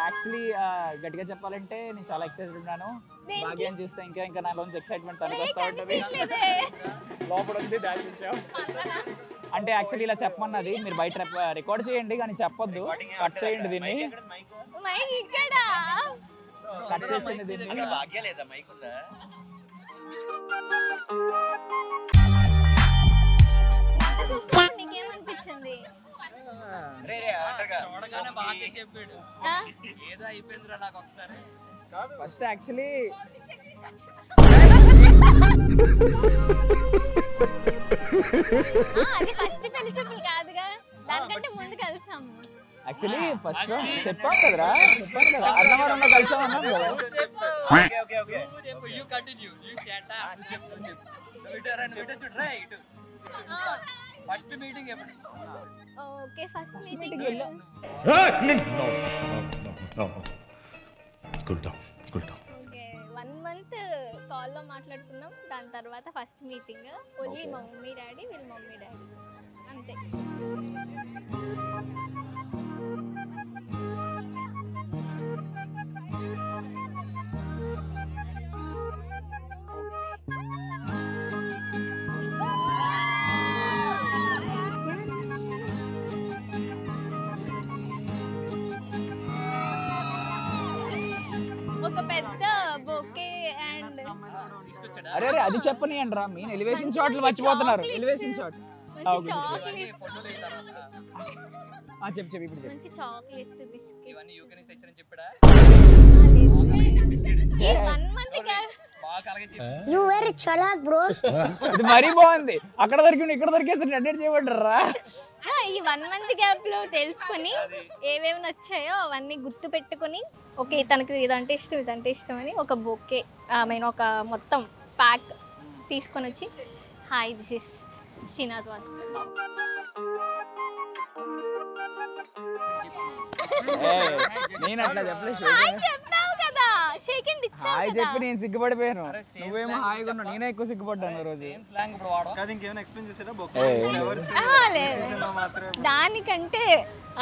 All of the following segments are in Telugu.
యాక్చువల్లీ గట్టిగా చెప్పాలంటే నేను చాలా ఎక్సైటెడ్ ఉన్నాను. భాగ్యం చూస్తే ఇంకా నాలోంచి ఎక్సైట్మెంట్ తనకొస్తా ఉంటుంది. లోపల ఉంది దాల్చించాం అంటే యాక్చువల్లీ ఇలా చెప్పమన్నది, మీరు బయట రికార్డ్ చేయండి కానీ చెప్పొద్దు, కట్ చేయండి దీన్ని, కట్ చేసింది దీన్ని. నీకేమనిపించింది? ఫస్ట్ యాక్చువల్లీ అది ఫస్ట్ పెళ్లి చూపులు కాదుగా, దానికంటే ముందు కలిసాము. యాక్చువల్లీ ఫస్ట్ చెప్పాం కదరా, చెప్పాను కదా అన్నవరంలో కలిసాం అన్నాం కదా. ఫస్ట్ మీటింగ్ ఎప్పుడు? Okay first meeting okay 1 month కాల్లో మాట్లాడుకున్నాం. దాని తర్వాత ఫస్ట్ మీటింగ్ ఓన్లీ మా మమ్మీ డాడీ, వీళ్ళ మమ్మీ డాడీ అంతే. ఒక పెద్ద బొకే అండ్ అరే అది చెప్పని అంటారా, మెయిన్ ఎలివేషన్ షాట్లు మర్చిపోతున్నారు. ఎలివేషన్ షాట్ చెప్పు ఇప్పుడు మంచి చాక్లెట్స్ బిస్కెట్స్ ఇవన్నీ యూకే నుంచి తెచ్చని చెప్పాడా? ఇది మరీ బాగుంది. అక్కడ దొరికి ఇక్కడ దొరికేసి అడ్డేట్ చేయమంటారా? ఈ 1 month గ్యాప్ లో తెలుసుకుని ఏమేమి నచ్చాయో అవన్నీ గుర్తు పెట్టుకుని ఓకే తనకి ఇదంటే ఇష్టం ఇదంటే ఇష్టం అని ఒక బొకే ఒక మొత్తం ప్యాక్ తీసుకొని వచ్చి hi this is Srinath Vasupalli. నేను అట్లా చెప్పలేదు, చెప్పావు కదా షేక్ హ్యాండ్ ఇచ్చావు హాయ్ చెప్పి నేను సిగ్గుపడిపోయాను. నువ్వేమో హాయిగా ఉన్నావు, నేనే ఎక్కువ సిగ్గుపడ్డాను రోజు. దానికంటే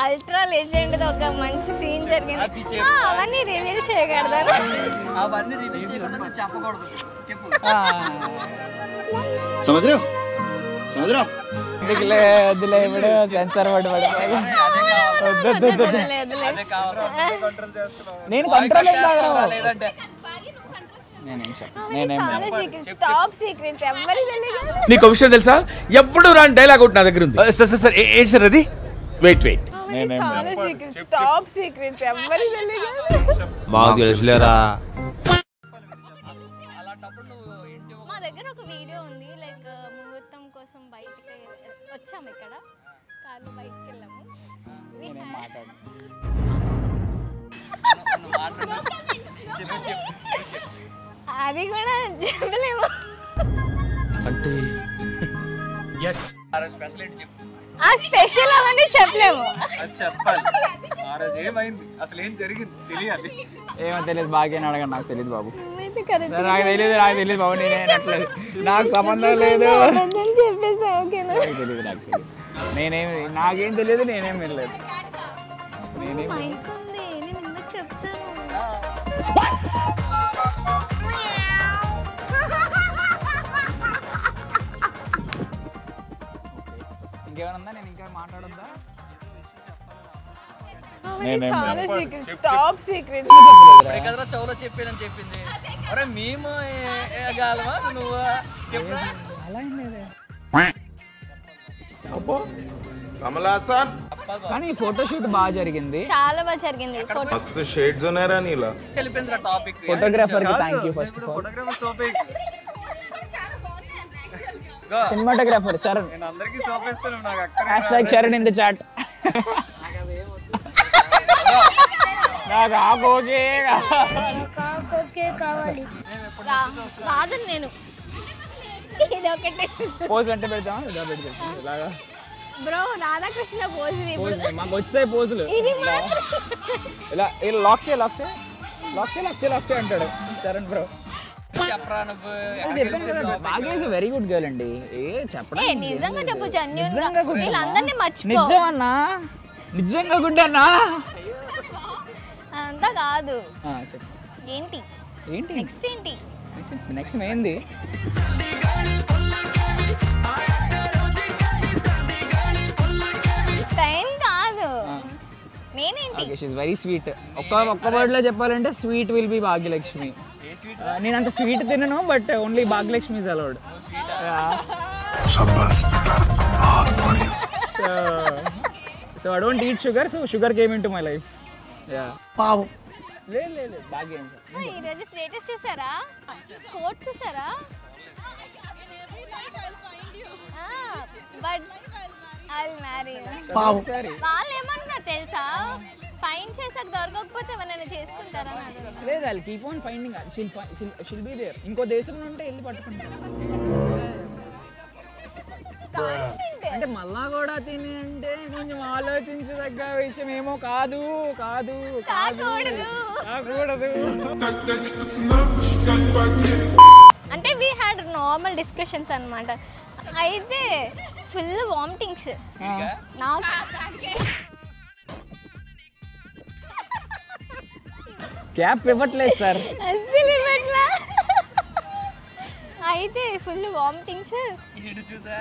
అల్ట్రా లెజెండ్ ఒక మంచి సీన్ జరిగింది, అవన్నీ రివీల్ చేయగలదా? అవన్నీ రివీల్ చేయకుండా చెప్పకూడదు, చెప్పు. సముద్రం సముద్రం ఎందుకులే వద్దులే, ఇప్పుడు సెన్సార్ పడి నేను కంట్రోల్ లేదంటే నీకు విషయం తెలుసా? ఎప్పుడు రాని డైలాగ్ ఒకటి నా దగ్గర ఉంది. సార్ సార్ సార్ ఏంటి సార్ అది? వెయిట్ వెయిట్ మాకు తెలుసులేరా. మా దగ్గర ఒక వీడియో ఉంది, లైక్ ముహూర్తం కోసం బయటికి వచ్చాము, ఇక్కడ కార్లో బయటికి వెళ్ళాము. అది కూడా చెప్పలేము అంటే స్పెషల్ ఏంటి చెప్పు. ఆ స్పెషల్ అవన్నీ చెప్పలేము. చెప్పాలి ఆ రోజు ఏమైంది, అసలు ఏం జరిగింది తెలియాలి. ఏమో తెలియదు, బాగా అడగండి, నాకు తెలియదు బాబు, నాకు తెలియదు బాబు, నేనేనట్లేదు, నాకు సంబంధం లేదు, చెప్పేసా ఓకేనా? తెలియదు, నాకు తెలియదు, నాకేం తెలియదు, నేనేం వెళ్ళలేదు, నేనేం ఇంకేమన్నా నేను ఇంకా మాట్లాడొద్దా? చాలా సీక్రెట్, టాప్ సీక్రెట్. కదరా చౌలో చెప్పేదని చెప్పింది. అరే మేము గాలమా నువ్వు చెప్పు. అలా ఏం లేదే, కమలాసన్ కానీ ఫోటోషూట్ బాగా జరిగింది, చాలా బాగా జరిగింది. మస్తు షేడ్స్ ఉన్నారా నీలా. వెళ్ళిపోయిందిరా టాపిక్. ఫోటోగ్రాఫర్ కి thank you first of all. Photographer సోపేక్ సినిమాటోగ్రాఫర్ చరణ్, నేను అందరికి సోపేస్తాను, నాకు అక్కడ #చరణ్ ఇన్ ది చాట్. నాకు ఆకోకే కావాలి రాజన్ నేను ఇది ఒకటి పోజ్ అంటే పెడతాం, ఇలా పెడతాం ఇలాగా బ్రో. రాధాకృష్ణ పోజ్ మాకు వచ్చాయి పోజులు, ఇది ఇలా లాక్ చేయి లక్ష అంటాడు చరణ్ బ్రో. చెప్పరా నువ్వు భాగ్య ఇస్ వెరీ గుడ్ గర్ల్ అండి. చెప్పడం నిజంగా చెప్పు జెన్యూన్ వీళ్ళందరినీ మర్చిపో. నిజమన్నా, నిజంగా గుడ్ అన్నా. అంతా కాదు. చెప్పు ఏంటి ఏంటి నెక్స్ట్ ఏంటి? నెక్స్ట్ ఏంది? టైం కాదు నేనేంటి? Okay, she is very sweet. ఒక్క వర్డ్ లో చెప్పాలంటే స్వీట్ విల్ బి భాగ్యలక్ష్మి. నేను అంత స్వీట్ తినను, but only Bhagyalakshmi is allowed. So I don't eat sugar, so sugar came in to my life. పావు లేదు భాగ్యం. ఈరోజు స్టేటస్ చూసారా? కోట్ చూసారా? But I'll marry. వాళ్ళు ఏమన్నా తెలుసా, ఫైన్ చేసాక దొరకకపోతే ఎవరైనా చేసుకుంటారా? లేదు, I'll keep on finding. She'll be there. ఇంకో దేశం నుండి వెళ్ళి పట్టుకుంటారు. అంటే మళ్ళా కూడా తిని అంటే కొంచెం ఆలోచించదగ్గ విషయం ఏమో కాదు. అంటే వీ హ్యాడ్ నార్మల్ డిస్కషన్స్ అన్నమాట. అయితే ఫుల్ వామిటింగ్స్ నాకు. క్యాప్ ఇవ్వట్లేదు సార్. అసలు ఇవ్వట్లా. అయితే ఫుల్ వామిటింగ్స్. చూసా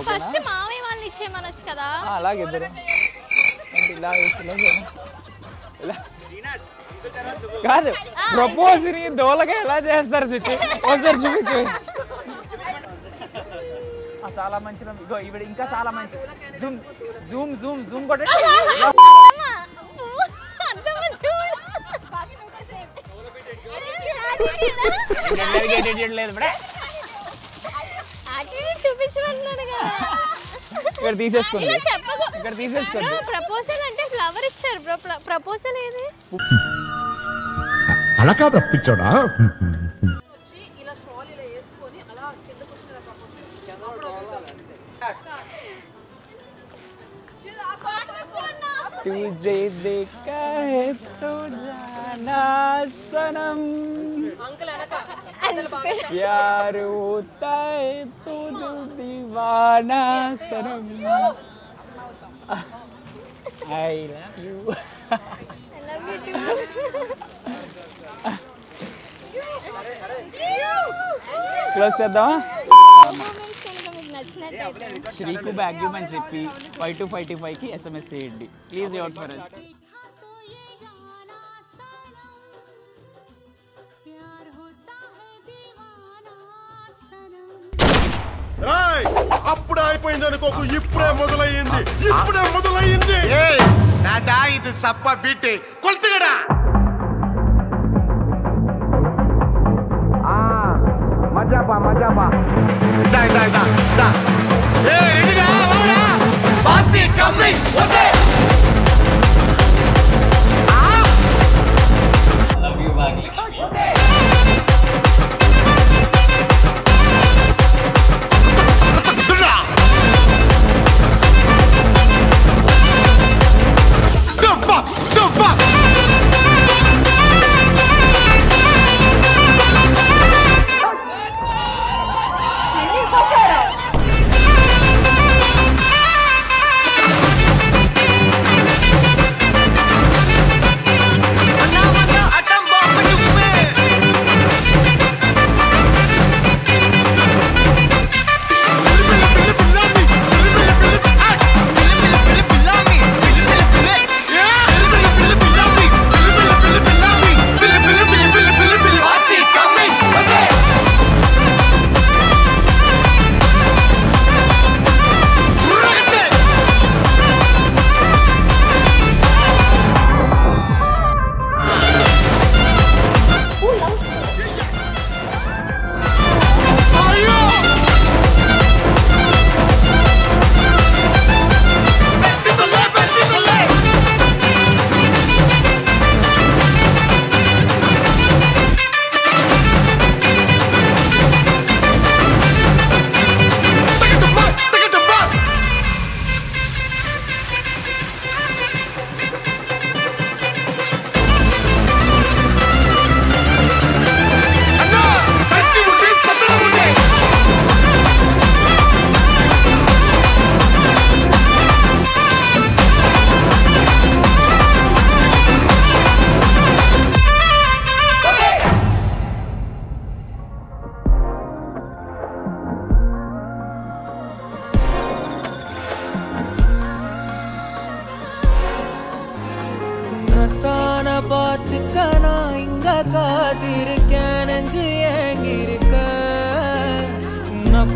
ఫస్ట్ మామయ్య వాళ్ళు ఇచ్చేయమనొచ్చు కదా. అలాగే ఇద్దరు కాదు, ప్రపోజ్ ని దోలగా ఎలా చేస్తారు ఒకసారి చూపించు. చాలా మంచి. ఇగో ఈవిడ ఇంకా చాలా మంచి. జూమ్ జూమ్ జూమ్ జూమ్ కూడా లేదు. చూపించమన్నాడు కదా. ఇక్కడ తీసేసుకోండి. ఇక్కడ తీసేసుకోండి. ప్రపోజల్ అంటే ఫ్లవర్ ఇచ్చారు బ్రో. ప్రపోజల్ ఏది? అలా కాదు పిచ్చోడా. तुझे देखा है तो जाना सनम, प्यार होता है तो दीवाना सनम. I love you. I love you too. Close చేద్దామా? నచ్చినట్లయితే శ్రీకు బ్యాగ్ ఇవ్వమని చెప్పి 5255కి SMS చేయండి ప్లీజ్. Vote for us. అప్పుడు అయిపోయింది అనుకోకు, ఇప్పుడే మొదలయ్యింది. ఇది సప్ప బీటే కొల్తగడా. మజాబా డా డా డా డా. రెడీగా వాడా party coming. Okay love you Bhagyalakshmi.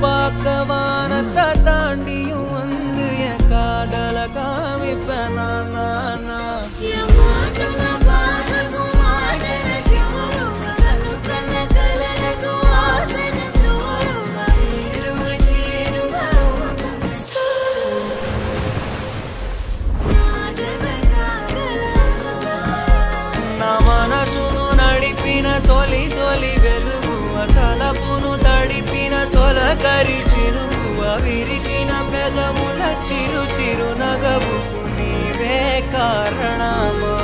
பார்க்கவானத்த தாண்டியும் வந்து என் காதல காமிப்பேனா నా మనసును నడిపిన తొలి తొలి వెలుగువ తలపును తడిపిన తొలకరి చిరుకువ విరిసిన పెదముల చిరు చిరు నగవుకు నీవే కారణమా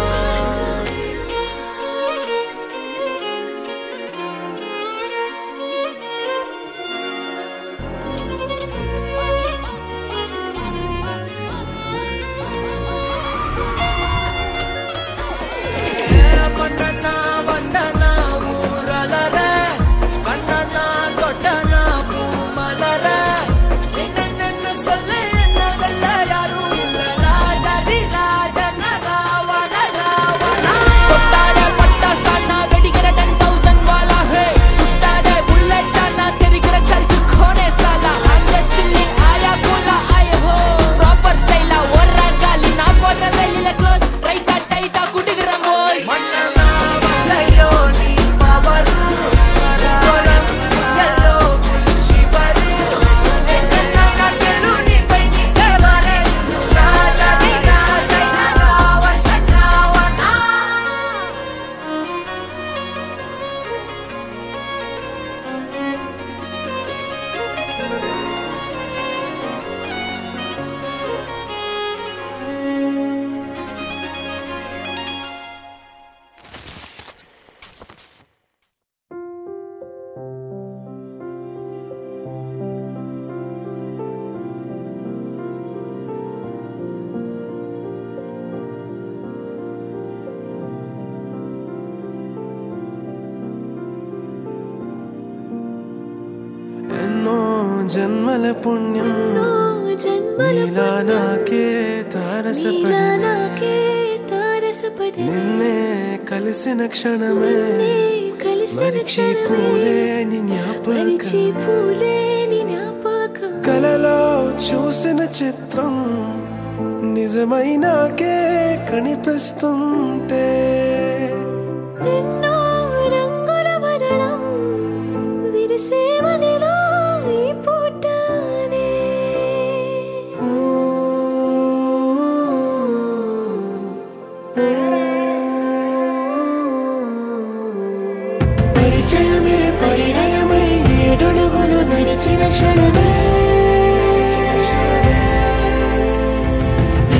జన్మల పుణ్యం నీలా నాకే తారసపడి నిన్నే కలిసిన క్షణమే మరిచిపోలే నీ జ్ఞాపకం కలలో చూసిన చిత్రం నిజమైనాకే కనిపిస్తుంటే విరిసేవనిలో ఈ పూటనే పరిచయమే పరిణయమై 7 అడుగులు నడిచిన క్షణమే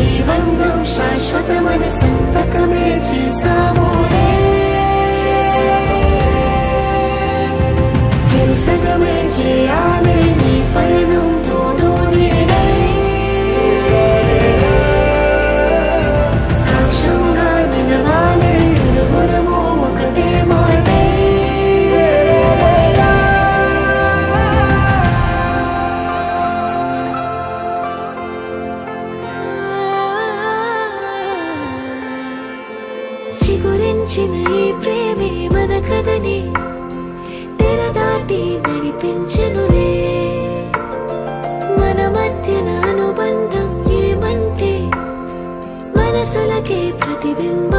ఈ బంధం శాశ్వతమైన సంతకమే చేసామోనే సగమే చేయాలి నీ పయనం తోడు నీడై సాక్ష్యంగా నిలవాలి ఇరువురము ఒకటే మాటే చిగురించిన ఈ ప్రేమే మన కథని దాటి నడిపించనులే మన మధ్యన అనుబంధం ఏమంటే మనసులకే ప్రతిబింబ